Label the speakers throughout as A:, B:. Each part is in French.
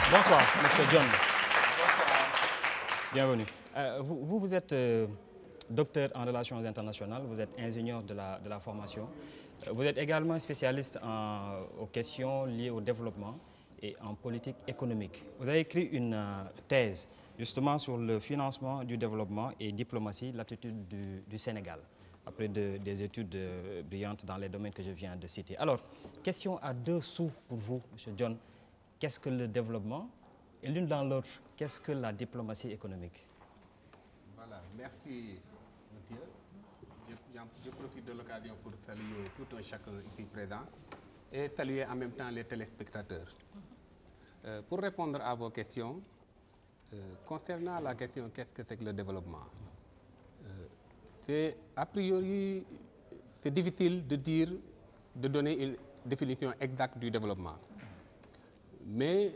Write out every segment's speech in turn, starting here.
A: Bonsoir, Monsieur John. Bienvenue. Vous êtes docteur en relations internationales, vous êtes ingénieur de la formation. Vous êtes également spécialiste aux questions liées au développement et en politique économique. Vous avez écrit une thèse justement sur le financement du développement et diplomatie, l'attitude du Sénégal, après des études brillantes dans les domaines que je viens de citer. Alors, question à deux sous pour vous, M. John. Qu'est-ce que le développement? Et l'une dans l'autre, qu'est-ce que la diplomatie économique?
B: Voilà, merci, monsieur. Je profite de l'occasion pour saluer tout un chacun ici présent et saluer en même temps les téléspectateurs. Pour répondre à vos questions, concernant la question qu'est-ce que c'est que le développement, c'est a priori c'est difficile de donner une définition exacte du développement. Mais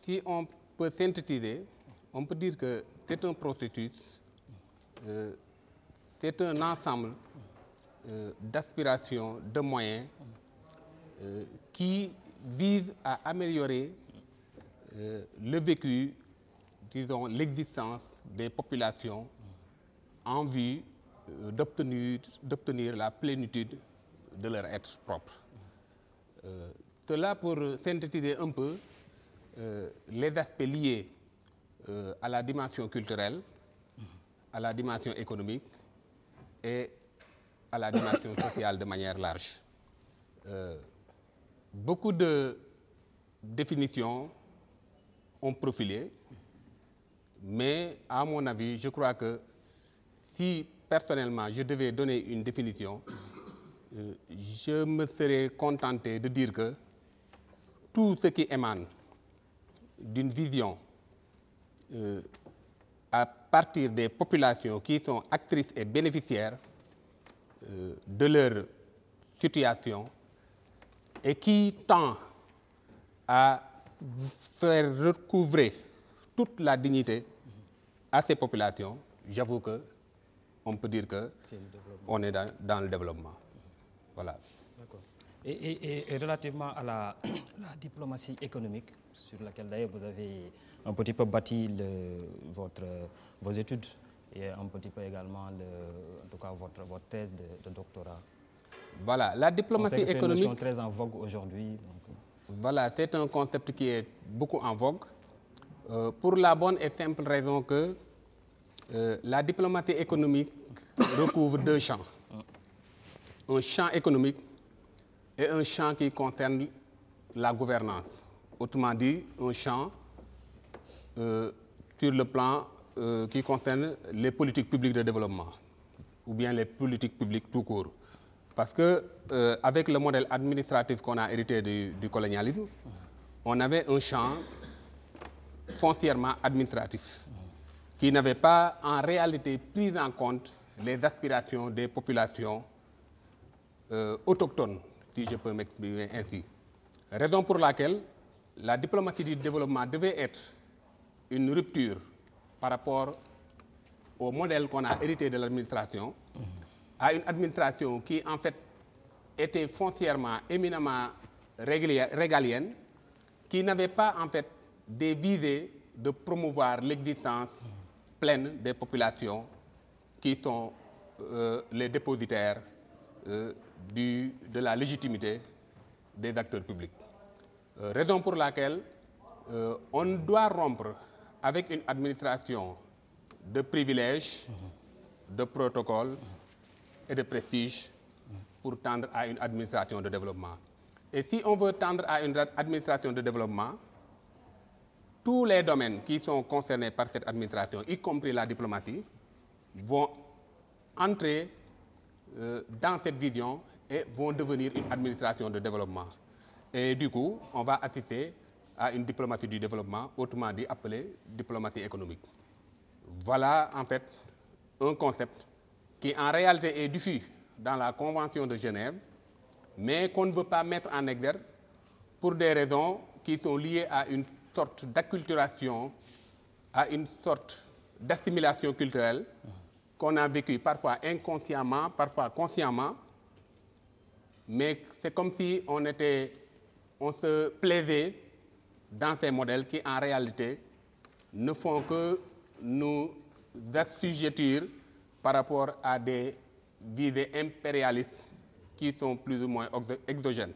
B: si on peut synthétiser, on peut dire que c'est un processus, c'est un ensemble d'aspirations, de moyens qui visent à améliorer le vécu, disons l'existence des populations en vue d'obtenir la plénitude de leur être propre. Cela pour synthétiser un peu les aspects liés à la dimension culturelle, à la dimension économique et à la dimension sociale de manière large. Beaucoup de définitions ont profilé, mais à mon avis, je crois que si personnellement je devais donner une définition, je me serais contenté de dire que tout ce qui émane d'une vision à partir des populations qui sont actrices et bénéficiaires de leur situation et qui tend à faire recouvrer toute la dignité à ces populations, j'avoue que on peut dire que on est dans le développement. Voilà.
A: D'accord. Et relativement à la diplomatie économique, sur laquelle d'ailleurs vous avez un petit peu bâti vos études et un petit peu également, en tout cas, votre thèse de doctorat.
B: Voilà, la diplomatie économique.
A: C'est une notion très en vogue aujourd'hui.
B: Voilà, c'est un concept qui est beaucoup en vogue, pour la bonne et simple raison que la diplomatie économique recouvre deux champs. Un champ économique et un champ qui concerne la gouvernance. Autrement dit, un champ sur le plan qui concerne les politiques publiques de développement, ou bien les politiques publiques tout court. Parce que avec le modèle administratif qu'on a hérité du colonialisme, on avait un champ foncièrement administratif qui n'avait pas en réalité pris en compte les aspirations des populations autochtones, si je peux m'exprimer ainsi. Raison pour laquelle la diplomatie du développement devait être une rupture par rapport au modèle qu'on a hérité de l'administration, à une administration qui en fait était foncièrement, éminemment régalienne, qui n'avait pas en fait des visées de promouvoir l'existence pleine des populations qui sont les dépositaires de la légitimité des acteurs publics. Raison pour laquelle on doit rompre avec une administration de privilèges, de protocoles et de prestige pour tendre à une administration de développement. Et si on veut tendre à une administration de développement, tous les domaines qui sont concernés par cette administration, y compris la diplomatie, vont entrer dans cette vision et vont devenir une administration de développement. Et du coup, on va assister à une diplomatie du développement, autrement dit appelée diplomatie économique. Voilà en fait un concept qui en réalité est diffus dans la Convention de Genève, mais qu'on ne veut pas mettre en exergue pour des raisons qui sont liées à une sorte d'acculturation, à une sorte d'assimilation culturelle qu'on a vécue parfois inconsciemment, parfois consciemment, mais c'est comme si on se plaisait dans ces modèles qui, en réalité, ne font que nous assujettir par rapport à des visées impérialistes qui sont plus ou moins exogènes.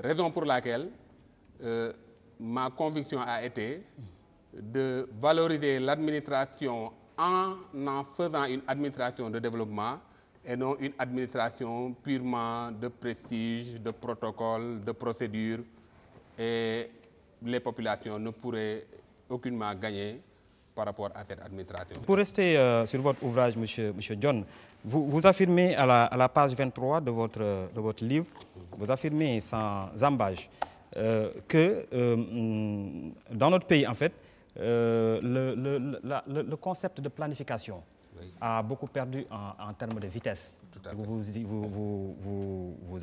B: Raison pour laquelle ma conviction a été de valoriser l'administration en faisant une administration de développement et non une administration purement de prestige, de protocole, de procédure, et les populations ne pourraient aucunement gagner par rapport à cette administration.
A: Pour rester sur votre ouvrage, monsieur John, vous affirmez à la page 23 de votre livre, vous affirmez sans embâche que dans notre pays, en fait, le concept de planification a beaucoup perdu en termes de vitesse. Vous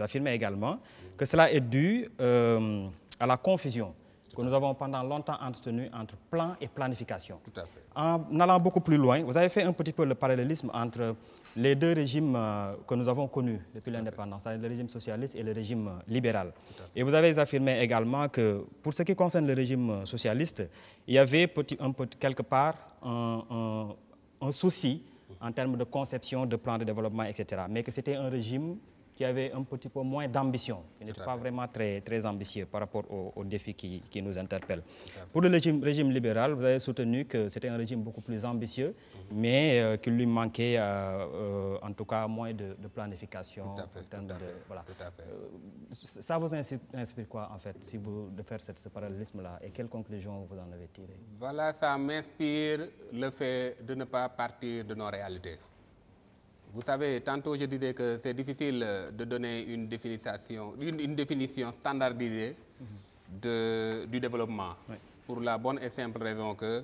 A: affirmez également que cela est dû à la confusion que nous avons pendant longtemps entretenue entre plan et planification.
B: Tout à fait.
A: En allant beaucoup plus loin, vous avez fait un petit peu le parallélisme entre les deux régimes que nous avons connus depuis l'indépendance, le régime socialiste et le régime libéral. Et vous avez affirmé également que pour ce qui concerne le régime socialiste, il y avait quelque part un souci en termes de conception, de plan de développement, etc. Mais que c'était un régime qui avait un petit peu moins d'ambition, qui n'était pas vraiment très ambitieux par rapport aux défis qui nous interpellent. Pour le régime libéral, vous avez soutenu que c'était un régime beaucoup plus ambitieux, mais qu'il lui manquait en tout cas moins de planification. Voilà. Ça vous inspire quoi, en fait, si vous de faire ce parallélisme-là, et quelles conclusions vous en avez tirées?
B: Voilà, ça m'inspire le fait de ne pas partir de nos réalités. Vous savez, tantôt je disais que c'est difficile de donner une définition standardisée du développement. Oui. Pour la bonne et simple raison que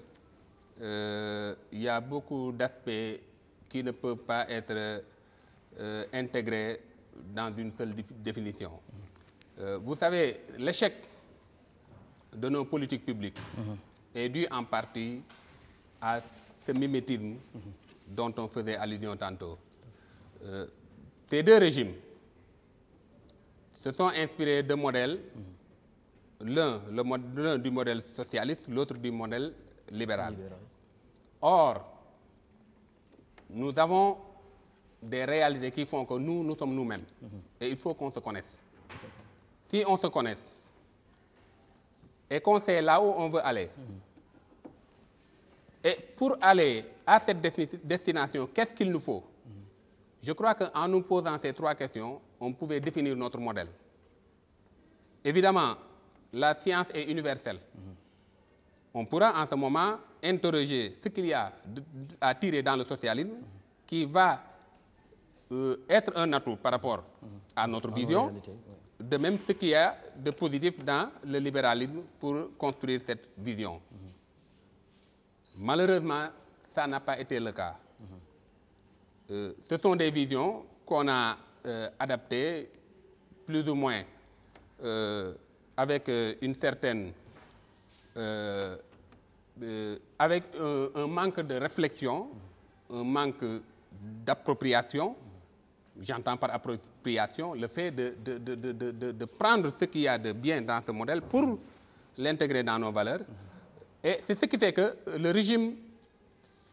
B: y a beaucoup d'aspects qui ne peuvent pas être intégrés dans une seule définition. Vous savez, l'échec de nos politiques publiques est dû en partie à ce mimétisme dont on faisait allusion tantôt. Ces deux régimes se sont inspirés de modèles, l'un du modèle socialiste, l'autre du modèle libéral. Or, nous avons des réalités qui font que nous sommes nous-mêmes. Et il faut qu'on se connaisse. Si on se connaisse et qu'on sait là où on veut aller, et pour aller à cette destination, qu'est-ce qu'il nous faut? Je crois qu'en nous posant ces trois questions, on pouvait définir notre modèle. Évidemment, la science est universelle. On pourra en ce moment interroger ce qu'il y a à tirer dans le socialisme qui va être un atout par rapport à notre vision, de même ce qu'il y a de positif dans le libéralisme pour construire cette vision. Malheureusement, ça n'a pas été le cas. Ce sont des visions qu'on a adaptées plus ou moins avec une certaine avec un manque de réflexion, un manque d'appropriation. J'entends par appropriation le fait de prendre ce qu'il y a de bien dans ce modèle pour l'intégrer dans nos valeurs. Et c'est ce qui fait que le régime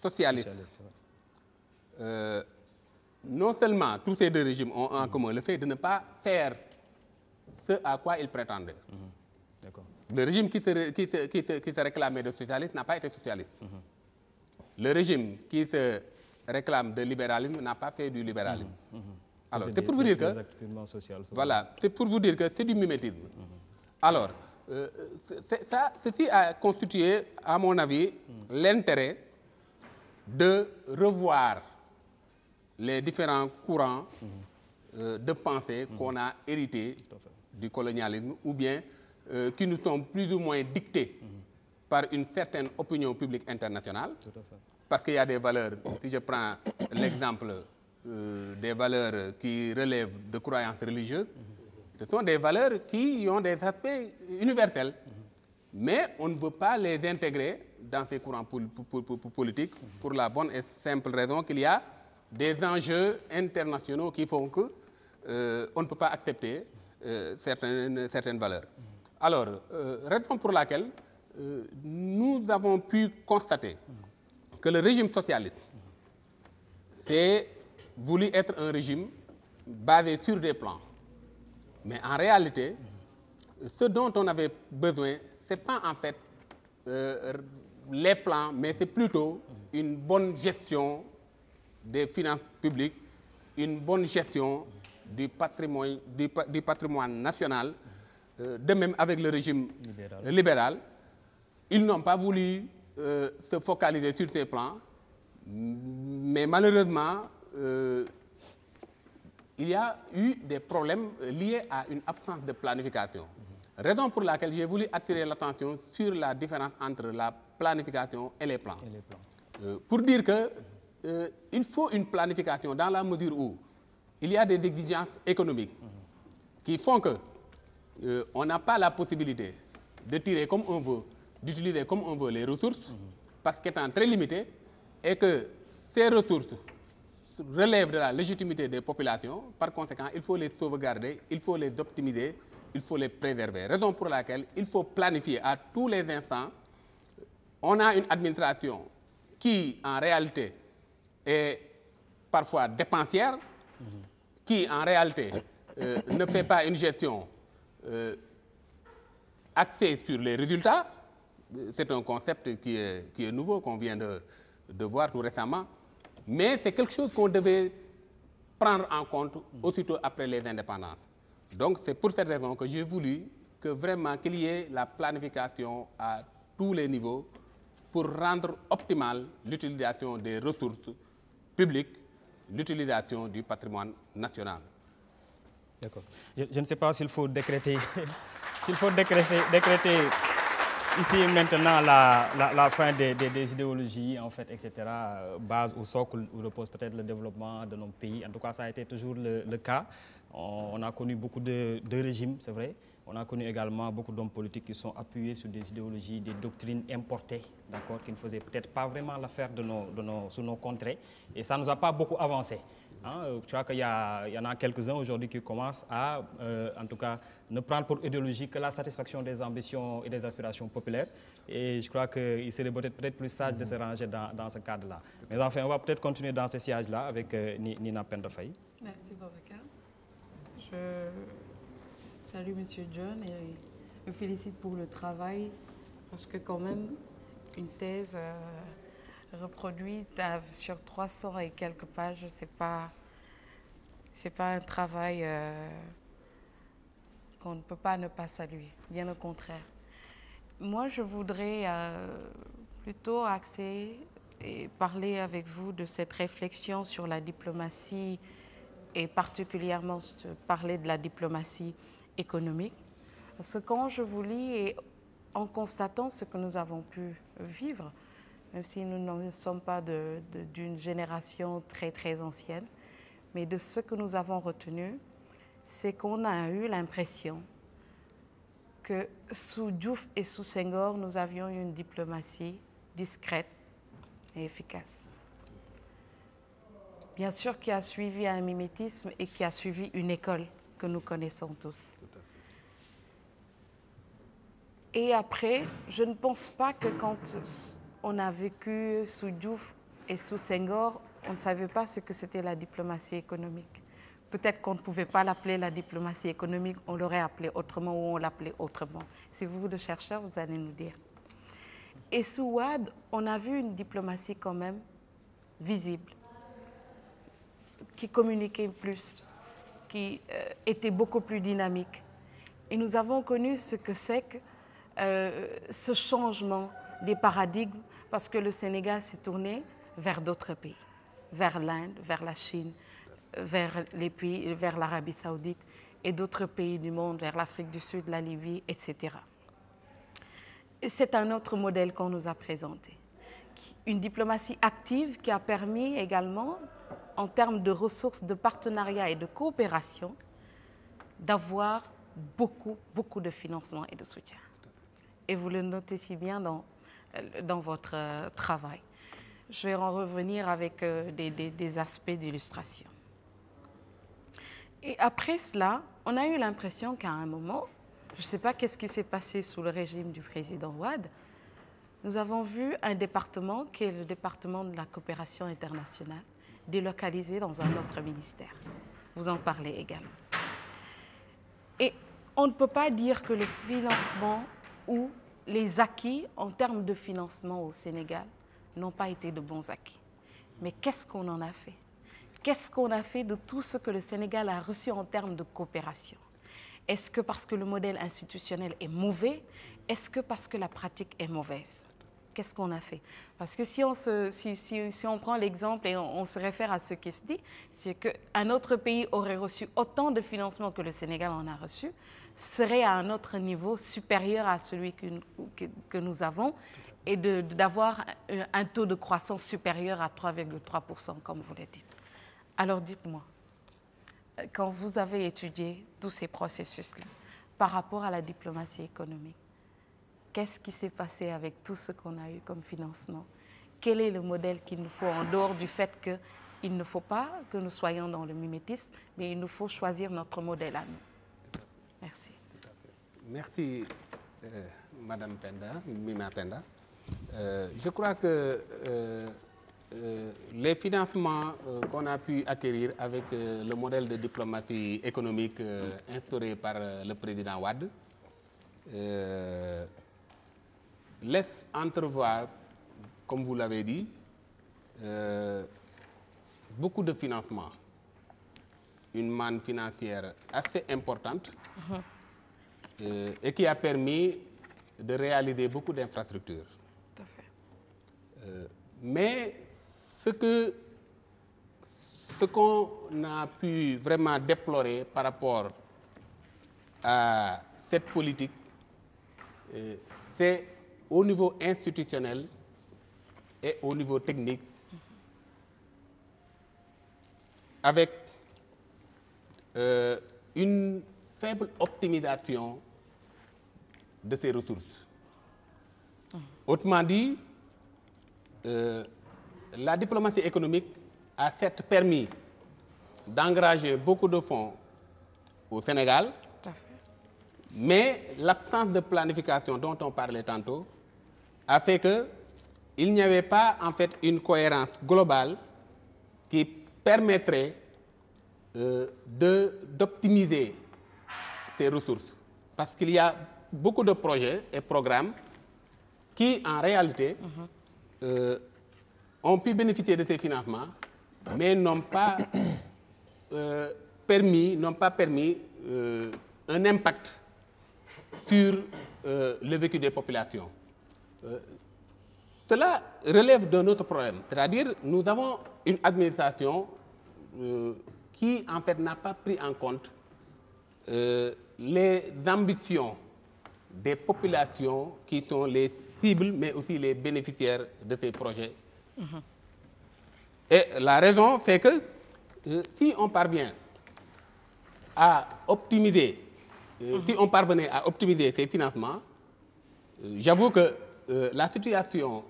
B: socialiste, non seulement tous ces deux régimes ont en commun le fait de ne pas faire ce à quoi ils prétendaient. Le régime qui se réclamait de socialiste n'a pas été socialiste. Le régime qui se réclame de libéralisme n'a pas fait du libéralisme. Alors, c'est pour vous dire que voilà, c'est pour vous dire que c'est du mimétisme. Alors, ceci a constitué, à mon avis, l'intérêt de revoir les différents courants de pensée qu'on a hérités du colonialisme ou bien qui nous sont plus ou moins dictés par une certaine opinion publique internationale. Parce qu'il y a des valeurs, si je prends l'exemple des valeurs qui relèvent de croyances religieuses, ce sont des valeurs qui ont des aspects universels. Mais on ne veut pas les intégrer dans ces courants politiques pour la bonne et simple raison qu'il y a des enjeux internationaux qui font que on ne peut pas accepter certaines valeurs. Alors, raison pour laquelle nous avons pu constater que le régime socialiste s'est voulu être un régime basé sur des plans. Mais en réalité, ce dont on avait besoin, ce n'est pas en fait les plans, mais c'est plutôt une bonne gestion des finances publiques, une bonne gestion du patrimoine national, de même avec le régime libéral. Ils n'ont pas voulu se focaliser sur ces plans, mais malheureusement, il y a eu des problèmes liés à une absence de planification. Raison pour laquelle j'ai voulu attirer l'attention sur la différence entre la planification et les plans. Pour dire qu'il faut une planification dans la mesure où il y a des exigences économiques qui font qu'on n'a pas la possibilité de tirer comme on veut, d'utiliser comme on veut les ressources, parce qu'étant très limité, et que ces ressources relèvent de la légitimité des populations. Par conséquent, il faut les sauvegarder, il faut les optimiser, il faut les préserver. Raison pour laquelle il faut planifier à tous les instants. On a une administration qui, en réalité, est parfois dépensière, qui, en réalité, ne fait pas une gestion axée sur les résultats. C'est un concept qui est nouveau, qu'on vient de voir tout récemment. Mais c'est quelque chose qu'on devait prendre en compte aussitôt après les indépendances. Donc c'est pour cette raison que j'ai voulu que vraiment qu'il y ait la planification à tous les niveaux pour rendre optimale l'utilisation des ressources publiques, l'utilisation du patrimoine national.
A: D'accord. Je ne sais pas s'il faut décréter, s'il faut décréter ici maintenant la fin des idéologies, en fait, etc., base au socle où repose peut-être le développement de nos pays. En tout cas, ça a été toujours le cas. On a connu beaucoup de régimes, c'est vrai. On a connu également beaucoup d'hommes politiques qui sont appuyés sur des idéologies, des doctrines importées, d'accord, qui ne faisaient peut-être pas vraiment l'affaire sur nos contrées. Et ça ne nous a pas beaucoup avancé. Hein, tu vois qu'il y en a quelques-uns aujourd'hui qui commencent à, en tout cas, ne prendre pour idéologie que la satisfaction des ambitions et des aspirations populaires. Et je crois qu'il serait peut-être plus sage de se ranger dans ce cadre-là. Mais enfin, on va peut-être continuer dans ce sillage-là avec Nina Penda Faye.
C: Merci, Boubacar. Je salue M. John et le félicite pour le travail, parce que quand même, une thèse reproduite sur 300 et quelques pages, c'est pas un travail qu'on ne peut pas ne pas saluer, bien au contraire. Moi, je voudrais plutôt axer et parler avec vous de cette réflexion sur la diplomatie et particulièrement parler de la diplomatie économique. Parce que quand je vous lis et en constatant ce que nous avons pu vivre, même si nous ne sommes pas d'une génération très très ancienne, mais de ce que nous avons retenu, c'est qu'on a eu l'impression que sous Diouf et sous Senghor, nous avions une diplomatie discrète et efficace. Bien sûr, qui a suivi un mimétisme et qui a suivi une école que nous connaissons tous. Et après, je ne pense pas que quand on a vécu sous Diouf et sous Senghor, on ne savait pas ce que c'était la diplomatie économique. Peut-être qu'on ne pouvait pas l'appeler la diplomatie économique, on l'aurait appelé autrement ou on l'appelait autrement. Si vous, le chercheur, vous allez nous dire. Et sous Wade, on a vu une diplomatie quand même visible, qui communiquait plus, qui était beaucoup plus dynamique. Et nous avons connu ce que c'est que ce changement des paradigmes, parce que le Sénégal s'est tourné vers d'autres pays, vers l'Inde, vers la Chine, vers les pays, vers l'Arabie Saoudite et d'autres pays du monde, vers l'Afrique du Sud, la Libye, etc. Et c'est un autre modèle qu'on nous a présenté. Une diplomatie active qui a permis également, en termes de ressources, de partenariat et de coopération, d'avoir beaucoup de financement et de soutien. Et vous le notez si bien dans votre travail. Je vais en revenir avec des aspects d'illustration. Et après cela, on a eu l'impression qu'à un moment, Je ne sais pas qu'est-ce qui s'est passé sous le régime du président Wade. Nous avons vu un département qui est le département de la coopération internationale délocalisé dans un autre ministère. Vous en parlez également. Et on ne peut pas dire que le financement ou les acquis en termes de financement au Sénégal n'ont pas été de bons acquis. Mais qu'est-ce qu'on en a fait? Qu'est-ce qu'on a fait de tout ce que le Sénégal a reçu en termes de coopération? Est-ce que parce que le modèle institutionnel est mauvais? Est-ce que parce que la pratique est mauvaise? Qu'est-ce qu'on a fait? Parce que si on prend l'exemple et on se réfère à ce qui se dit, c'est qu'un autre pays aurait reçu autant de financement que le Sénégal en a reçu, serait à un autre niveau supérieur à celui que nous avons et d'avoir un taux de croissance supérieur à 3,3%, comme vous le dites. Alors dites-moi, quand vous avez étudié tous ces processus-là, par rapport à la diplomatie économique, qu'est-ce qui s'est passé avec tout ce qu'on a eu comme financement? Quel est le modèle qu'il nous faut en dehors du fait qu'il ne faut pas que nous soyons dans le mimétisme, mais il nous faut choisir notre modèle à nous. Merci.
B: Merci, Madame Penda, Mima Penda. Je crois que les financements qu'on a pu acquérir avec le modèle de diplomatie économique instauré par le président Wade laisse entrevoir, comme vous l'avez dit, beaucoup de financements, une manne financière assez importante et qui a permis de réaliser beaucoup d'infrastructures.
C: Tout à fait.
B: Mais ce qu'on a pu vraiment déplorer par rapport à cette politique, c'est au niveau institutionnel et au niveau technique, avec une faible optimisation de ces ressources. Autrement dit, la diplomatie économique a certes permis d'engranger beaucoup de fonds au Sénégal,
C: Tout à fait.
B: mais l'absence de planification dont on parlait tantôt a fait qu'il n'y avait pas en fait une cohérence globale qui permettrait d'optimiser ces ressources. Parce qu'il y a beaucoup de projets et programmes qui, en réalité, ont pu bénéficier de ces financements, mais n'ont pas permis un impact sur le vécu des populations. Cela relève d'un autre problème, c'est-à-dire nous avons une administration qui, en fait, n'a pas pris en compte les ambitions des populations qui sont les cibles, mais aussi les bénéficiaires de ces projets. Et la raison fait que si on parvient à optimiser, si on parvenait à optimiser ces financements, j'avoue que la situation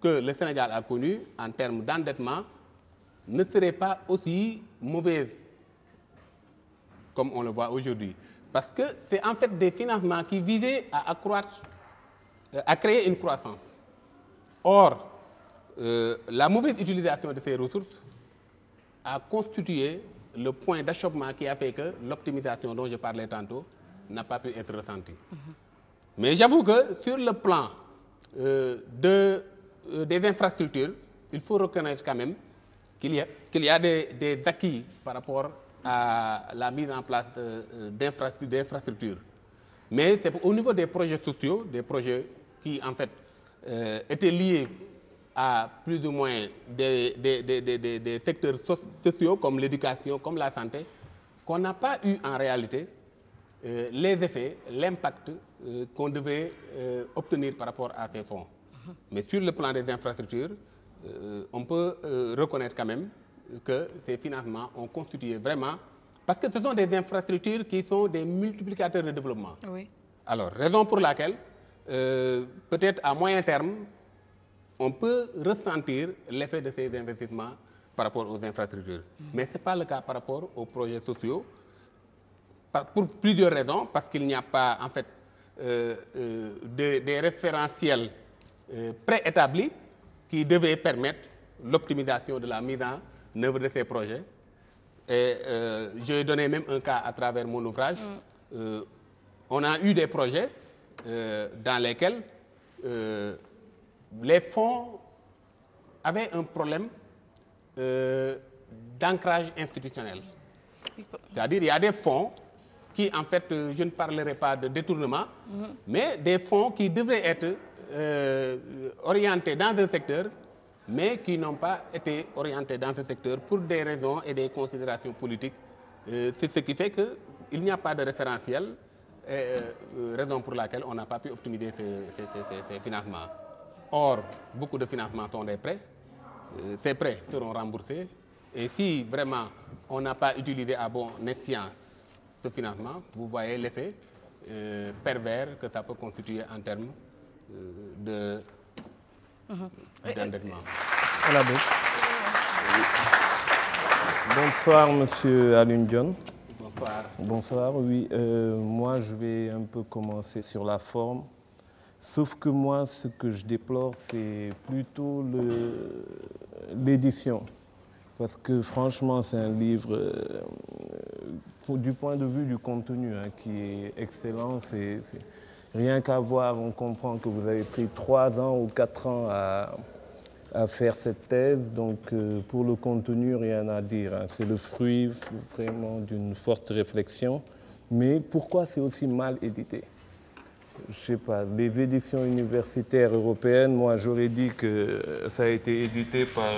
B: que le Sénégal a connue en termes d'endettement ne serait pas aussi mauvaise comme on le voit aujourd'hui. Parce que c'est en fait des financements qui visaient à accroître, à créer une croissance. Or, la mauvaise utilisation de ces ressources a constitué le point d'achoppement qui a fait que l'optimisation dont je parlais tantôt n'a pas pu être ressentie. Mais j'avoue que sur le plan des infrastructures, il faut reconnaître quand même qu'il y a des acquis par rapport à la mise en place d'infrastructures. Mais c'est au niveau des projets sociaux, des projets qui en fait étaient liés à plus ou moins des secteurs sociaux comme l'éducation, comme la santé, qu'on n'a pas eu en réalité les effets, l'impact qu'on devait obtenir par rapport à ces fonds. Mais sur le plan des infrastructures, on peut reconnaître quand même que ces financements ont constitué vraiment, parce que ce sont des infrastructures qui sont des multiplicateurs de développement.
C: Oui. Alors,
B: raison pour laquelle, peut-être à moyen terme, on peut ressentir l'effet de ces investissements par rapport aux infrastructures. Mais ce n'est pas le cas par rapport aux projets sociaux pour plusieurs raisons, parce qu'il n'y a pas en fait des référentiels préétablis qui devaient permettre l'optimisation de la mise en œuvre de ces projets. Et j'ai donné même un cas à travers mon ouvrage. On a eu des projets dans lesquels les fonds avaient un problème d'ancrage institutionnel. C'est-à-dire il y a des fonds qui, en fait, je ne parlerai pas de détournement, mais des fonds qui devraient être orientés dans un secteur, mais qui n'ont pas été orientés dans ce secteur pour des raisons et des considérations politiques. C'est ce qui fait qu'il n'y a pas de référentiel, raison pour laquelle on n'a pas pu optimiser ces financements. Or, beaucoup de financements sont des prêts. Ces prêts seront remboursés. Et si vraiment on n'a pas utilisé à bon escient ce financement, vous voyez l'effet pervers que ça peut constituer en termes d'endettement.
D: Bonsoir, monsieur Alioune Dione.
B: Bonsoir.
D: Bonsoir, oui. Moi, je vais un peu commencer sur la forme. Sauf que moi, ce que je déplore, c'est plutôt l'édition. Parce que franchement, c'est un livre, du point de vue du contenu, qui est excellent. C'est rien qu'à voir, on comprend que vous avez pris 3 ans ou 4 ans à faire cette thèse. Donc, pour le contenu, rien à dire. C'est le fruit vraiment d'une forte réflexion. Mais pourquoi c'est aussi mal édité ? Je ne sais pas, les éditions universitaires européennes, moi j'aurais dit que ça a été édité par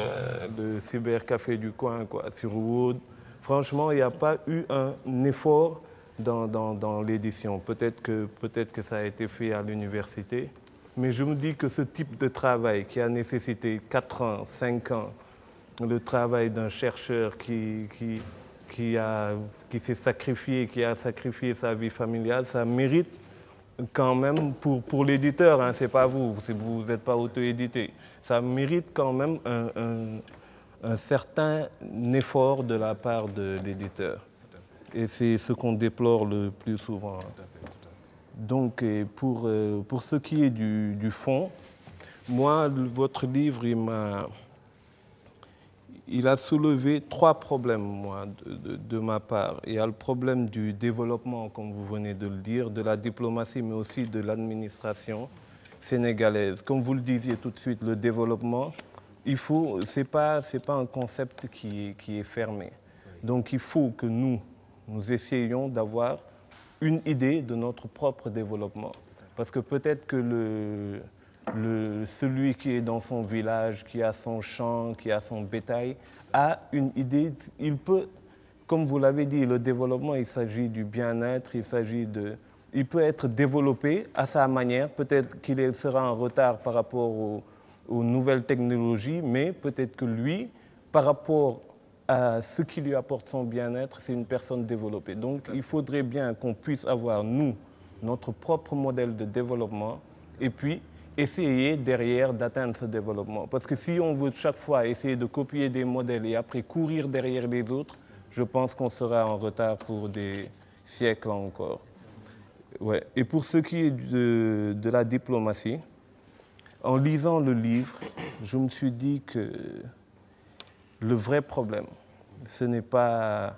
D: le cybercafé du coin, sur Wood. Franchement, il n'y a pas eu un effort dans l'édition. Peut-être que ça a été fait à l'université, mais je me dis que ce type de travail qui a nécessité 4 ans, 5 ans, le travail d'un chercheur qui s'est sacrifié, qui a sacrifié sa vie familiale, ça mérite quand même, pour l'éditeur, c'est pas vous n'êtes pas auto-édité, ça mérite quand même un certain effort de la part de l'éditeur. Et c'est ce qu'on déplore le plus souvent. Donc, pour ce qui est du fond, moi, votre livre, il a soulevé 3 problèmes, moi, de ma part. Il y a le problème du développement, comme vous venez de le dire, de la diplomatie, mais aussi de l'administration sénégalaise. Comme vous le disiez tout de suite, le développement, c'est pas un concept qui est fermé. Donc il faut que nous essayions d'avoir une idée de notre propre développement. Parce que peut-être que celui qui est dans son village, qui a son champ, qui a son bétail, a une idée. Il peut, comme vous l'avez dit, le développement, il s'agit du bien-être, il peut être développé à sa manière. Peut-être qu'il sera en retard par rapport aux nouvelles technologies, mais peut-être que lui, par rapport à ce qui lui apporte son bien-être, c'est une personne développée. Donc il faudrait bien qu'on puisse avoir, nous, notre propre modèle de développement, et puis essayer derrière d'atteindre ce développement. Parce que si on veut chaque fois essayer de copier des modèles et après courir derrière les autres, je pense qu'on sera en retard pour des siècles encore. Ouais. Et pour ce qui est de la diplomatie, en lisant le livre, je me suis dit que le vrai problème, ce n'est pas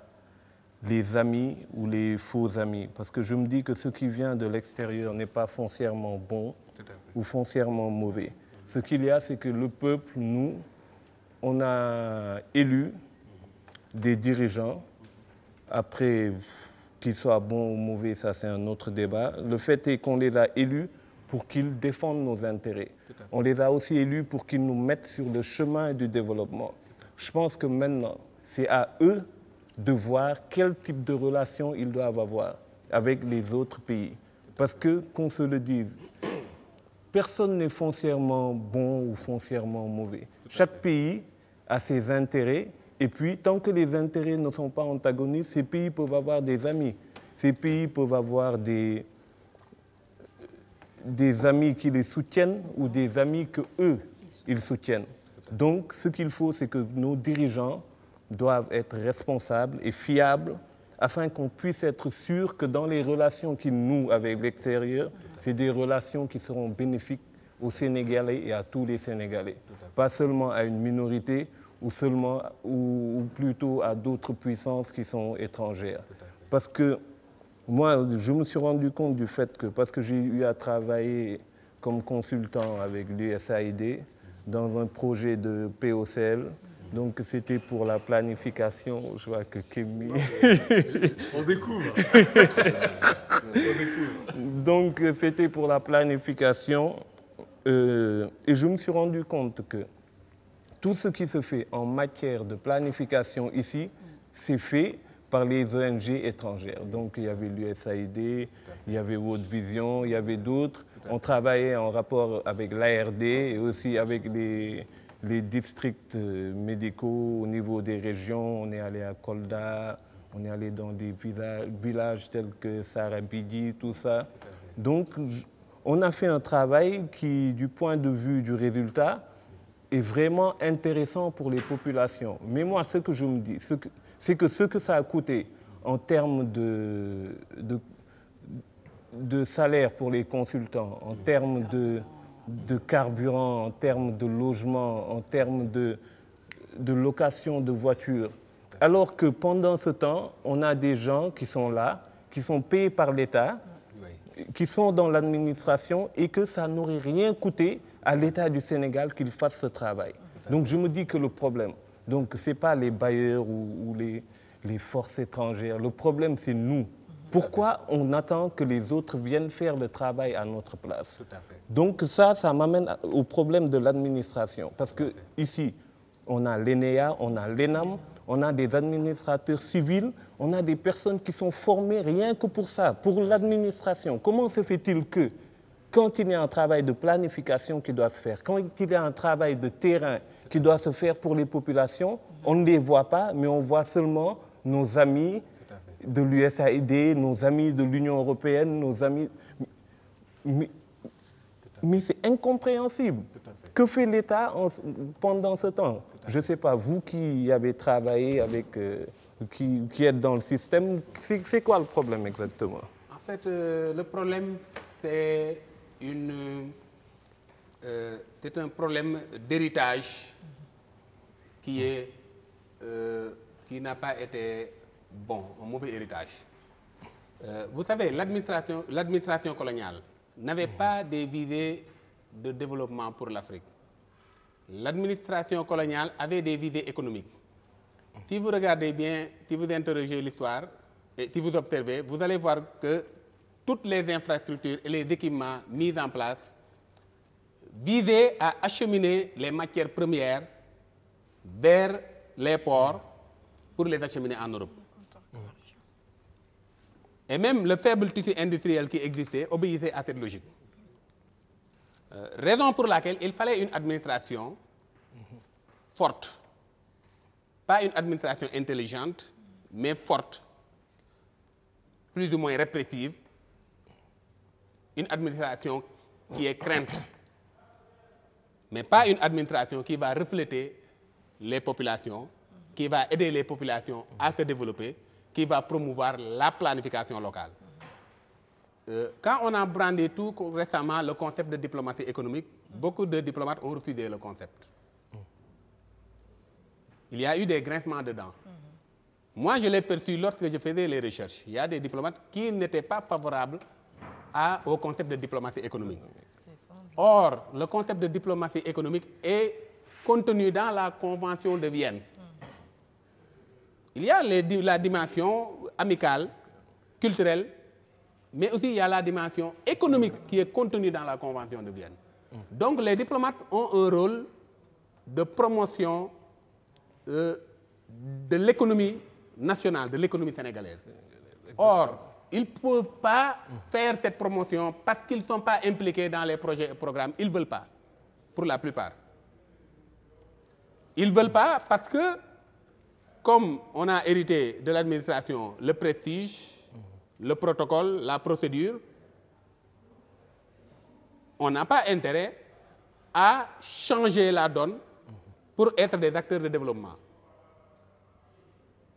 D: les amis ou les faux amis. Parce que je me dis que ce qui vient de l'extérieur n'est pas foncièrement bon ou foncièrement mauvais. Ce qu'il y a, c'est que le peuple, nous, on a élu des dirigeants. Après, qu'ils soient bons ou mauvais, ça c'est un autre débat. Le fait est qu'on les a élus pour qu'ils défendent nos intérêts. On les a aussi élus pour qu'ils nous mettent sur le chemin du développement. Je pense que maintenant, c'est à eux de voir quel type de relation ils doivent avoir avec les autres pays. Parce que, qu'on se le dise, personne n'est foncièrement bon ou foncièrement mauvais. Chaque pays a ses intérêts, et puis tant que les intérêts ne sont pas antagonistes, ces pays peuvent avoir des amis. Ces pays peuvent avoir des amis qui les soutiennent ou des amis qu'eux, ils soutiennent. Donc, ce qu'il faut, c'est que nos dirigeants doivent être responsables et fiables afin qu'on puisse être sûr que dans les relations qu'ils nouent avec l'extérieur, c'est des relations qui seront bénéfiques aux Sénégalais et à tous les Sénégalais. Pas seulement à une minorité ou plutôt à d'autres puissances qui sont étrangères. Parce que moi, je me suis rendu compte du fait que, parce que j'ai eu à travailler comme consultant avec l'USAID dans un projet de POCL, donc c'était pour la planification, je vois que Kémy...
B: On découvre.
D: Donc c'était pour la planification et je me suis rendu compte que tout ce qui se fait en matière de planification ici, c'est fait par les ONG étrangères. Donc il y avait l'USAID, il y avait World Vision, il y avait d'autres. On travaillait en rapport avec l'ARD et aussi avec les districts médicaux au niveau des régions. On est allé à Kolda, on est allé dans des villages tels que Sarabidi, tout ça. Donc on a fait un travail qui, du point de vue du résultat, est vraiment intéressant pour les populations. Mais moi, ce que je me dis, c'est que ce que ça a coûté en termes de salaire pour les consultants, en termes de carburant, en termes de logement, en termes de location de voitures, alors que pendant ce temps, on a des gens qui sont là, qui sont payés par l'État, qui sont dans l'administration et que ça n'aurait rien coûté à l'État du Sénégal qu'il fasse ce travail. Donc je me dis que le problème, ce n'est pas les bailleurs ou les forces étrangères, le problème c'est nous. Pourquoi on attend que les autres viennent faire le travail à notre place? Donc ça m'amène au problème de l'administration. Parce qu'ici, on a l'ENEA, on a l'ENAM, on a des administrateurs civils, on a des personnes qui sont formées rien que pour ça, pour l'administration. Comment se fait-il que, quand il y a un travail de planification qui doit se faire, quand il y a un travail de terrain qui doit se faire pour les populations, on ne les voit pas, mais on voit seulement nos amis de l'USAID, nos amis de l'Union européenne, nos amis... Mais c'est incompréhensible. Que fait l'État pendant ce temps? Je ne sais pas, vous qui avez travaillé avec, qui êtes dans le système, c'est quoi le problème exactement?
B: En fait, le problème, c'est un problème d'héritage qui n'a pas été bon, un mauvais héritage. Vous savez, l'administration coloniale n'avait pas des visées de développement pour l'Afrique. L'administration coloniale avait des visées économiques. Si vous regardez bien, si vous interrogez l'histoire et si vous observez, vous allez voir que toutes les infrastructures et les équipements mis en place visaient à acheminer les matières premières vers les ports pour les acheminer en Europe. Et même le faible tissu industriel qui existait obéissait à cette logique. Raison pour laquelle il fallait une administration forte. Pas une administration intelligente, mais forte, plus ou moins répressive. Une administration qui est crainte, mais pas une administration qui va refléter les populations, qui va aider les populations à se développer, qui va promouvoir la planification locale. Quand on a brandé tout récemment le concept de diplomatie économique, beaucoup de diplomates ont refusé le concept. Il y a eu des grincements de dents. Moi, je l'ai perçu lorsque je faisais les recherches. Il y a des diplomates qui n'étaient pas favorables au concept de diplomatie économique. Or, le concept de diplomatie économique est contenu dans la Convention de Vienne. Il y a la dimension amicale, culturelle, mais aussi il y a la dimension économique qui est contenue dans la Convention de Vienne. Donc les diplomates ont un rôle de promotion de l'économie nationale, de l'économie sénégalaise. Or, ils ne peuvent pas faire cette promotion parce qu'ils ne sont pas impliqués dans les projets et programmes. Ils ne veulent pas, pour la plupart. Ils ne veulent pas parce que, comme on a hérité de l'administration le prestige, le protocole, la procédure, on n'a pas intérêt à changer la donne pour être des acteurs de développement.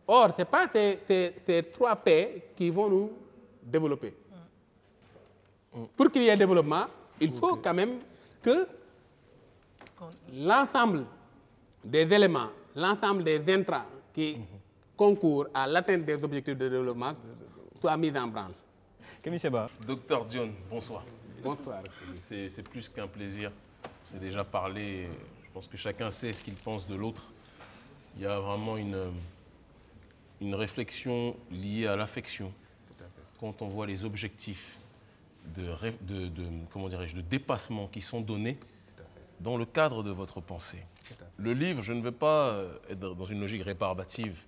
B: Or, ce n'est pas ces 3 P qui vont nous développer. Pour qu'il y ait développement, il faut quand même que l'ensemble des éléments, l'ensemble des intrants qui concourent à l'atteinte des objectifs de développement soient mis en branle.
A: Kémy Séba.
E: Docteur Dione, bonsoir.
B: Bonsoir.
E: C'est plus qu'un plaisir. C'est déjà parlé. Je pense que chacun sait ce qu'il pense de l'autre. Il y a vraiment une réflexion liée à l'affection. Quand on voit les objectifs de dépassement qui sont donnés dans le cadre de votre pensée. Le livre, je ne veux pas être dans une logique rébarbative,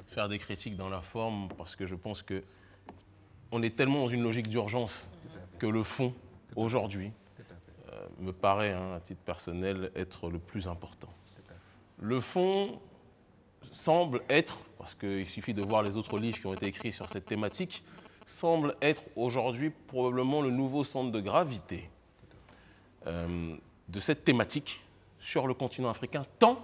E: faire des critiques dans la forme, parce que je pense qu'on est tellement dans une logique d'urgence que le fond, aujourd'hui, me paraît, à titre personnel, être le plus important. Le fond semble être, parce qu'il suffit de voir les autres livres qui ont été écrits sur cette thématique, semble être aujourd'hui probablement le nouveau centre de gravité de cette thématique sur le continent africain, tant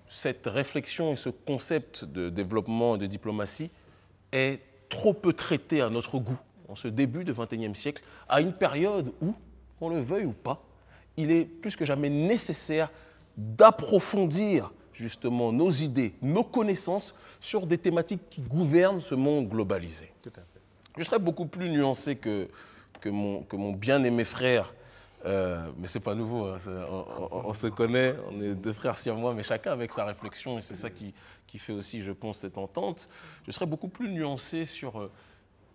E: cette réflexion et ce concept de développement et de diplomatie est trop peu traité à notre goût en ce début du XXIe siècle, à une période où, qu'on le veuille ou pas, il est plus que jamais nécessaire d'approfondir justement nos idées, nos connaissances sur des thématiques qui gouvernent ce monde globalisé.
B: Tout à fait.
E: Je serais beaucoup plus nuancé que mon bien-aimé frère, mais ce n'est pas nouveau, hein, on se connaît, on est 2 frères sur moi, mais chacun avec sa réflexion, et c'est ça qui fait aussi, je pense, cette entente. Je serais beaucoup plus nuancé sur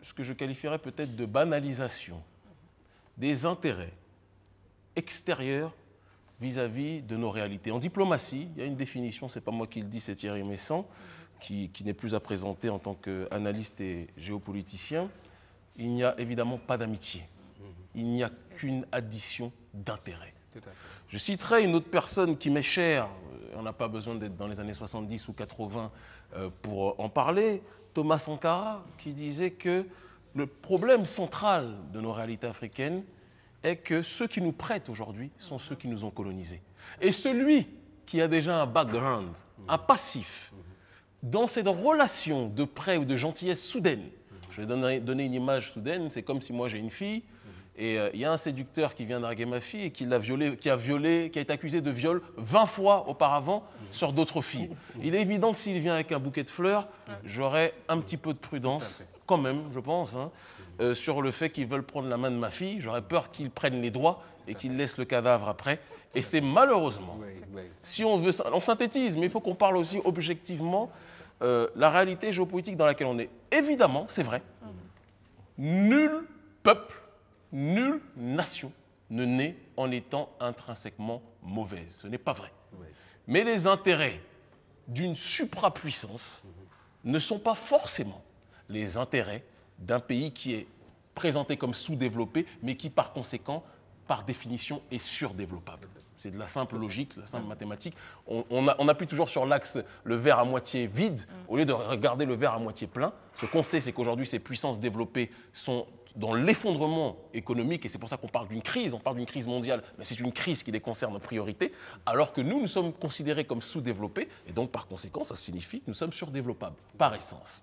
E: ce que je qualifierais peut-être de banalisation des intérêts extérieurs vis-à-vis de nos réalités. En diplomatie, il y a une définition, ce n'est pas moi qui le dis, c'est Thierry Messant, qui n'est plus à présenter en tant qu'analyste et géopoliticien. Il n'y a évidemment pas d'amitié. Il n'y a qu'une addition d'intérêts. Je citerai une autre personne qui m'est chère, on n'a pas besoin d'être dans les années 70 ou 80 pour en parler, Thomas Sankara, qui disait que le problème central de nos réalités africaines est que ceux qui nous prêtent aujourd'hui sont ceux qui nous ont colonisés. Et celui qui a déjà un background, un passif, dans cette relation de prêt ou de gentillesse soudaine, je vais donner une image soudaine, c'est comme si moi j'ai une fille, et il y a un séducteur qui vient draguer ma fille et qui a été accusé de viol 20 fois auparavant sur d'autres filles. Il est évident que s'il vient avec un bouquet de fleurs, j'aurai un petit peu de prudence, quand même, je pense, sur le fait qu'ils veulent prendre la main de ma fille. J'aurais peur qu'ils prennent les doigts et qu'ils laissent le cadavre après. Et c'est malheureusement, si on veut, on synthétise, mais il faut qu'on parle aussi objectivement, la réalité géopolitique dans laquelle on est. Évidemment, c'est vrai, nul peuple, nulle nation ne naît en étant intrinsèquement mauvaise. Ce n'est pas vrai. Mais les intérêts d'une suprapuissance ne sont pas forcément les intérêts d'un pays qui est présenté comme sous-développé, mais qui, par conséquent, par définition, est surdéveloppable. C'est de la simple logique, de la simple mathématique. On appuie toujours sur l'axe le verre à moitié vide, au lieu de regarder le verre à moitié plein. Ce qu'on sait, c'est qu'aujourd'hui, ces puissances développées sont dans l'effondrement économique, et c'est pour ça qu'on parle d'une crise, on parle d'une crise mondiale, mais c'est une crise qui les concerne en priorité, alors que nous sommes considérés comme sous-développés, et donc, par conséquent, ça signifie que nous sommes surdéveloppables, par essence.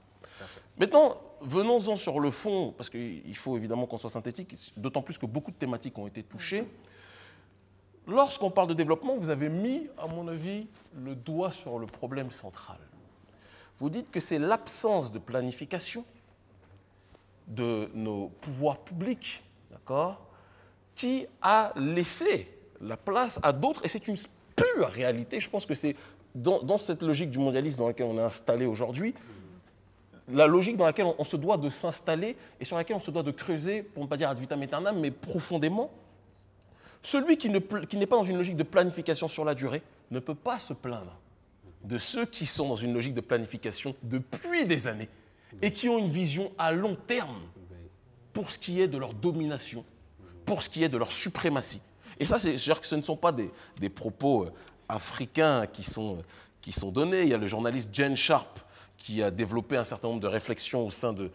E: Maintenant, venons-en sur le fond, parce qu'il faut évidemment qu'on soit synthétique, d'autant plus que beaucoup de thématiques ont été touchées. Lorsqu'on parle de développement, vous avez mis, à mon avis, le doigt sur le problème central. Vous dites que c'est l'absence de planification de nos pouvoirs publics, d'accord, qui a laissé la place à d'autres, et c'est une pure réalité. Je pense que c'est dans cette logique du mondialisme dans laquelle on est installé aujourd'hui, la logique dans laquelle on se doit de s'installer et sur laquelle on se doit de creuser, pour ne pas dire ad vitam aeternam, mais profondément. Celui qui n'est pas dans une logique de planification sur la durée ne peut pas se plaindre de ceux qui sont dans une logique de planification depuis des années et qui ont une vision à long terme pour ce qui est de leur domination, pour ce qui est de leur suprématie. Et ça, c'est-à-dire que ce ne sont pas des propos africains qui sont donnés. Il y a le journaliste Jen Sharp qui a développé un certain nombre de réflexions au sein de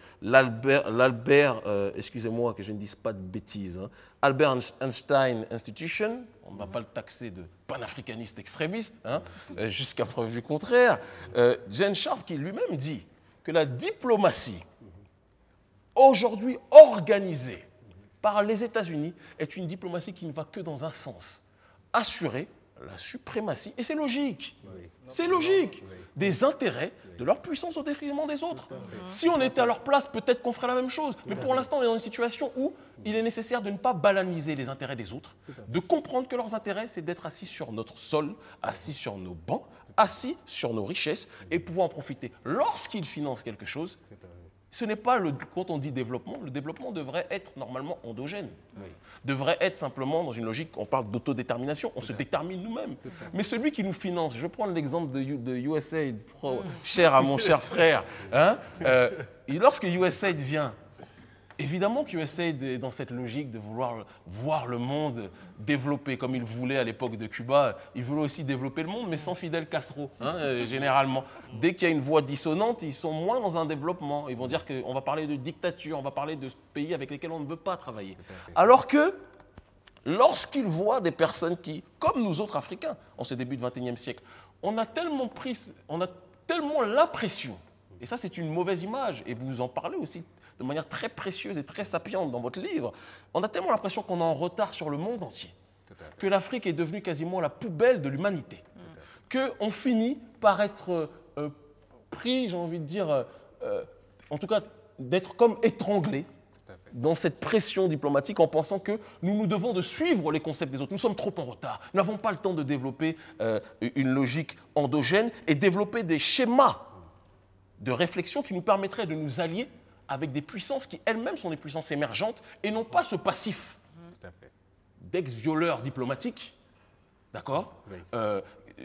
E: excusez-moi que je ne dise pas de bêtises, hein, Albert Einstein Institution. On ne va pas le taxer de panafricaniste extrémiste, hein, jusqu'à preuve du contraire. Gene Sharp qui lui-même dit que la diplomatie, aujourd'hui organisée par les États-Unis, est une diplomatie qui ne va que dans un sens, assurer la suprématie, et c'est logique, c'est logique, des intérêts de leur puissance au détriment des autres. Si on était à leur place, peut-être qu'on ferait la même chose, mais pour l'instant, on est dans une situation où il est nécessaire de ne pas banaliser les intérêts des autres, de comprendre que leurs intérêts, c'est d'être assis sur notre sol, assis sur nos bancs, assis sur nos richesses, et pouvoir en profiter. Lorsqu'ils financent quelque chose, ce n'est pas, quand on dit développement, le développement devrait être normalement endogène. Devrait être simplement dans une logique, on parle d'autodétermination, on se détermine nous-mêmes. Mais celui qui nous finance, je vais prendre l'exemple de USAID, cher à mon cher frère, hein, lorsque USAID vient, évidemment que USAID est dans cette logique de vouloir voir le monde développer comme il voulait à l'époque de Cuba. Il voulait aussi développer le monde, mais sans Fidel Castro, hein, généralement. Dès qu'il y a une voix dissonante, ils sont moins dans un développement. Ils vont dire qu'on va parler de dictature, on va parler de pays avec lesquels on ne veut pas travailler. Alors que, lorsqu'ils voient des personnes qui, comme nous autres Africains, en ce début du XXIe siècle, on a tellement l'impression, et ça c'est une mauvaise image, et vous en parlez aussi de manière très précieuse et très sapiente dans votre livre, on a tellement l'impression qu'on est en retard sur le monde entier, que l'Afrique est devenue quasiment la poubelle de l'humanité, qu'on finit par être pris, j'ai envie de dire, en tout cas d'être comme étranglé dans cette pression diplomatique en pensant que nous devons de suivre les concepts des autres. Nous sommes trop en retard. Nous n'avons pas le temps de développer une logique endogène et développer des schémas de réflexion qui nous permettraient de nous allier avec des puissances qui elles-mêmes sont des puissances émergentes et non pas ce passif d'ex-violeurs diplomatiques, d'accord,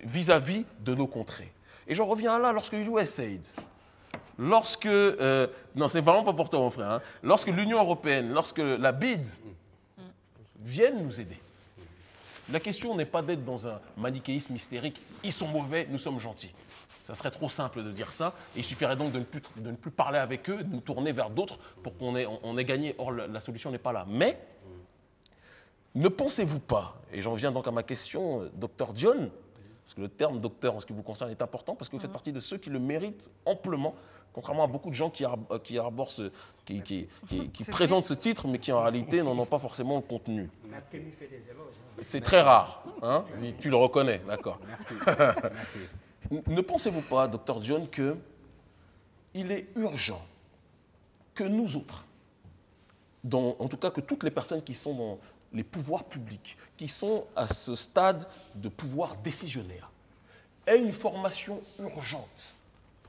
E: vis-à-vis de nos contrées. Et j'en reviens là, lorsque USAID, non, c'est vraiment pas pour toi, mon frère, hein, lorsque l'Union européenne, lorsque la BID viennent nous aider, la question n'est pas d'être dans un manichéisme hystérique, ils sont mauvais, nous sommes gentils. Ça serait trop simple de dire ça. Et il suffirait donc de ne plus parler avec eux, de nous tourner vers d'autres pour qu'on ait gagné. Or, la solution n'est pas là. Mais, ne pensez-vous pas, et j'en viens donc à ma question, Dr Dione, parce que le terme docteur en ce qui vous concerne est important, parce que vous faites partie de ceux qui le méritent amplement, contrairement à beaucoup de gens qui présentent ce titre, mais qui en réalité n'en ont pas forcément le contenu. C'est très rare, hein, tu le reconnais, d'accord. Ne pensez-vous pas, Dr Dione, qu'il est urgent que nous autres, en tout cas que toutes les personnes qui sont dans les pouvoirs publics, qui sont à ce stade de pouvoir décisionnaire, aient une formation urgente,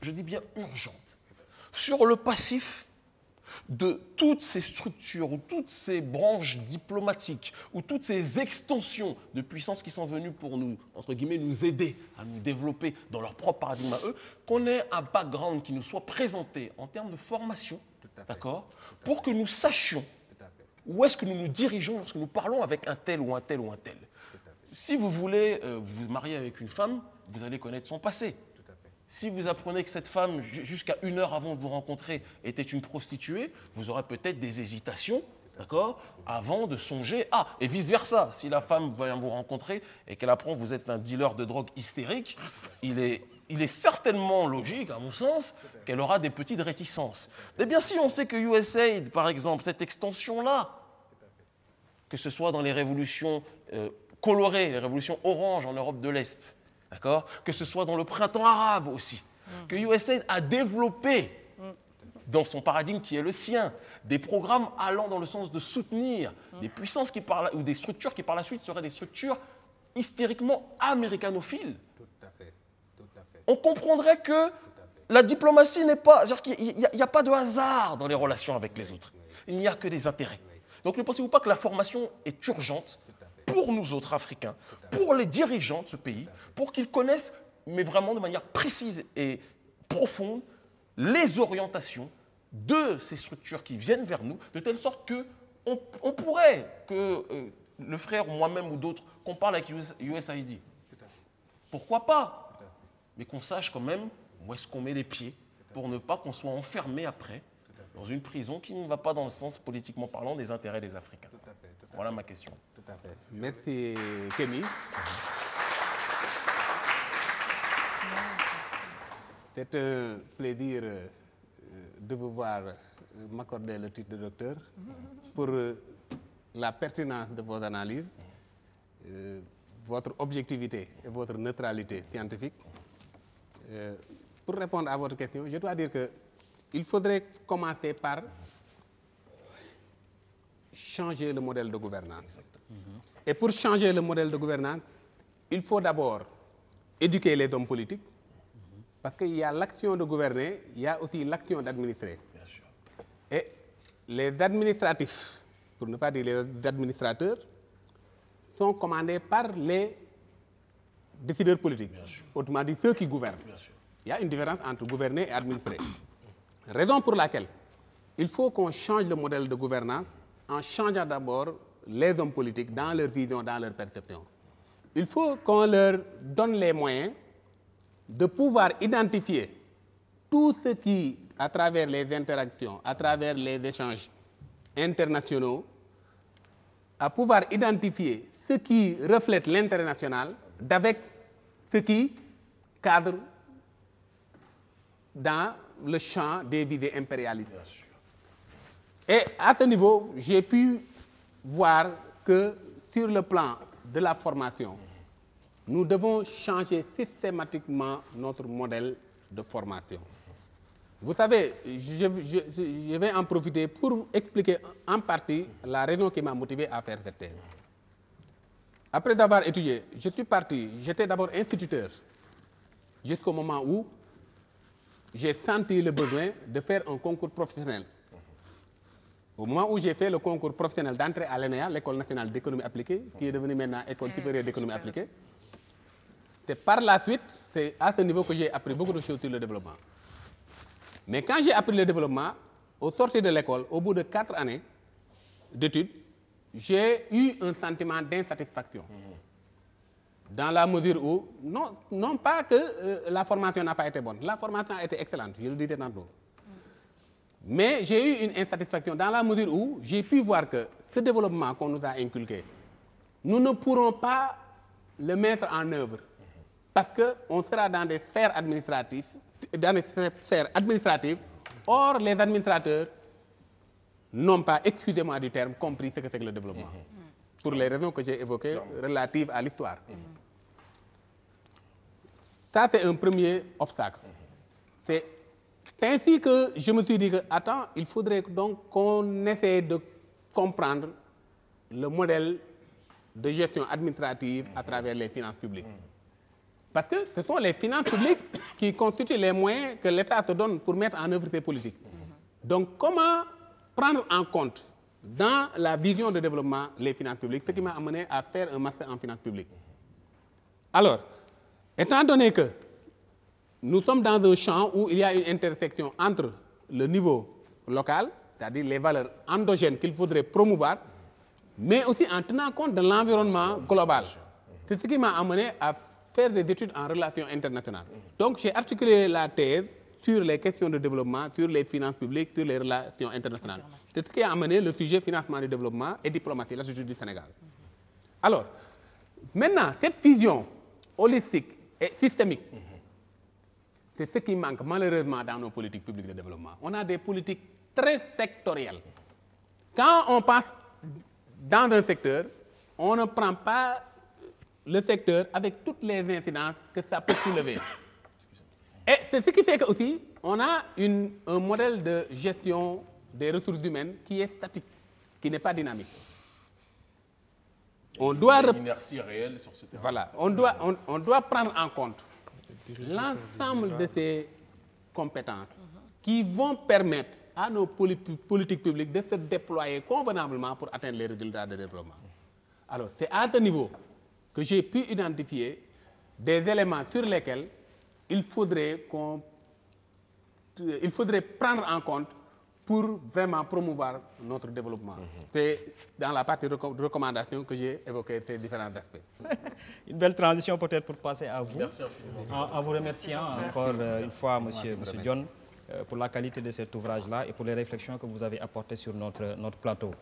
E: je dis bien urgente, sur le passif de toutes ces structures ou toutes ces branches diplomatiques ou toutes ces extensions de puissance qui sont venues pour nous, entre guillemets, nous aider à nous développer dans leur propre paradigme à eux, qu'on ait un background qui nous soit présenté en termes de formation, d'accord, pour que nous sachions où est-ce que nous nous dirigeons lorsque nous parlons avec un tel ou un tel ou un tel. Si vous voulez vous marier avec une femme, vous allez connaître son passé. Si vous apprenez que cette femme, jusqu'à 1 heure avant de vous rencontrer, était une prostituée, vous aurez peut-être des hésitations, d'accord, avant de songer à, et vice-versa. Si la femme vient vous rencontrer et qu'elle apprend que vous êtes un dealer de drogue hystérique, il est certainement logique, à mon sens, qu'elle aura des petites réticences. Eh bien, si on sait que USAID, par exemple, cette extension-là, que ce soit dans les révolutions colorées, les révolutions oranges en Europe de l'Est, d'accord, que ce soit dans le printemps arabe aussi, que USAID a développé dans son paradigme qui est le sien, des programmes allant dans le sens de soutenir des puissances ou des structures qui par la suite seraient des structures hystériquement américanophiles. On comprendrait que la diplomatie n'est pas... Il n'y a pas de hasard dans les relations avec les autres. Il n'y a que des intérêts. Donc ne pensez-vous pas que la formation est urgente pour nous autres Africains, pour les dirigeants de ce pays, pour qu'ils connaissent, mais vraiment de manière précise et profonde, les orientations de ces structures qui viennent vers nous, de telle sorte qu'on pourrait, que le frère, moi-même ou d'autres, qu'on parle avec USAID. Pourquoi pas? Mais qu'on sache quand même où est-ce qu'on met les pieds pour ne pas qu'on soit enfermé après dans une prison qui ne va pas dans le sens, politiquement parlant, des intérêts des Africains.
B: Tout à fait.
E: Voilà ma question.
B: Tout à fait. Merci, Kémy. C'est un plaisir de vous voir m'accorder le titre de docteur pour la pertinence de vos analyses, votre objectivité et votre neutralité scientifique. Pour répondre à votre question, je dois dire qu'il faudrait commencer par changer le modèle de gouvernance. Et pour changer le modèle de gouvernance, il faut d'abord éduquer les hommes politiques, parce qu'il y a l'action de gouverner, il y a aussi l'action d'administrer.
E: Bien sûr.
B: Et les administratifs, pour ne pas dire les administrateurs, sont commandés par les décideurs politiques.
E: Bien sûr.
B: Autrement dit, ceux qui gouvernent.
E: Bien sûr.
B: Il y a une différence entre gouverner et administrer. Raison pour laquelle il faut qu'on change le modèle de gouvernance en changeant d'abord les hommes politiques dans leur vision, dans leur perception. Il faut qu'on leur donne les moyens de pouvoir identifier tout ce qui, à travers les interactions, à travers les échanges internationaux, à pouvoir identifier ce qui reflète l'intérêt national d'avec ce qui cadre dans le champ des visées impérialistes.
E: Bien sûr.
B: Et à ce niveau, j'ai pu voir que sur le plan de la formation, nous devons changer systématiquement notre modèle de formation. Vous savez, je vais en profiter pour expliquer en partie la raison qui m'a motivé à faire cette thèse. Après avoir étudié, je suis parti, j'étais d'abord instituteur, jusqu'au moment où j'ai senti le besoin de faire un concours professionnel. Au moment où j'ai fait le concours professionnel d'entrée à l'ENEA, l'École nationale d'économie appliquée, qui est devenue maintenant École supérieure d'économie appliquée, c'est par la suite, c'est à ce niveau que j'ai appris beaucoup de choses sur le développement. Mais quand j'ai appris le développement, au sortir de l'école, au bout de 4 années d'études, j'ai eu un sentiment d'insatisfaction. Dans la mesure où, non pas que la formation n'a pas été bonne, la formation a été excellente, je le disais tantôt. Mais j'ai eu une insatisfaction dans la mesure où j'ai pu voir que ce développement qu'on nous a inculqué, nous ne pourrons pas le mettre en œuvre parce qu'on sera dans des sphères administratives, or les administrateurs n'ont pas, excusez-moi du terme, compris ce que c'est que le développement, pour les raisons que j'ai évoquées relatives à l'histoire. Ça, c'est un premier obstacle. C'est ainsi que je me suis dit que, attends, il faudrait donc qu'on essaie de comprendre le modèle de gestion administrative à travers les finances publiques. Parce que ce sont les finances publiques qui constituent les moyens que l'État se donne pour mettre en œuvre ses politiques. Donc, comment prendre en compte dans la vision de développement les finances publiques, ce qui m'a amené à faire un master en finances publiques. Alors, étant donné que nous sommes dans un champ où il y a une intersection entre le niveau local, c'est-à-dire les valeurs endogènes qu'il faudrait promouvoir, mais aussi en tenant compte de l'environnement global. C'est ce qui m'a amené à faire des études en relations internationales. Donc j'ai articulé la thèse sur les questions de développement, sur les finances publiques, sur les relations internationales. C'est ce qui a amené le sujet financement du développement et diplomatie, l'Institut du Sénégal. Alors, maintenant, cette vision holistique et systémique, c'est ce qui manque malheureusement dans nos politiques publiques de développement. On a des politiques très sectorielles. Quand on passe dans un secteur, on ne prend pas le secteur avec toutes les incidences que ça peut soulever. Et c'est ce qui fait qu'aussi, on a un modèle de gestion des ressources humaines qui est statique, qui n'est pas dynamique.
E: On doit une inertie réelle sur ce terrain.
B: Voilà, on doit prendre en compte l'ensemble de ces compétences qui vont permettre à nos politiques publiques de se déployer convenablement pour atteindre les résultats de développement. Alors, c'est à ce niveau que j'ai pu identifier des éléments sur lesquels il faudrait prendre en compte pour vraiment promouvoir notre développement. C'est dans la partie de recommandation que j'ai évoqué ces différents aspects.
A: Une belle transition peut-être pour passer à vous.
E: Merci infiniment.
A: En vous remerciant encore une fois, monsieur John, pour la qualité de cet ouvrage-là et pour les réflexions que vous avez apportées sur notre plateau.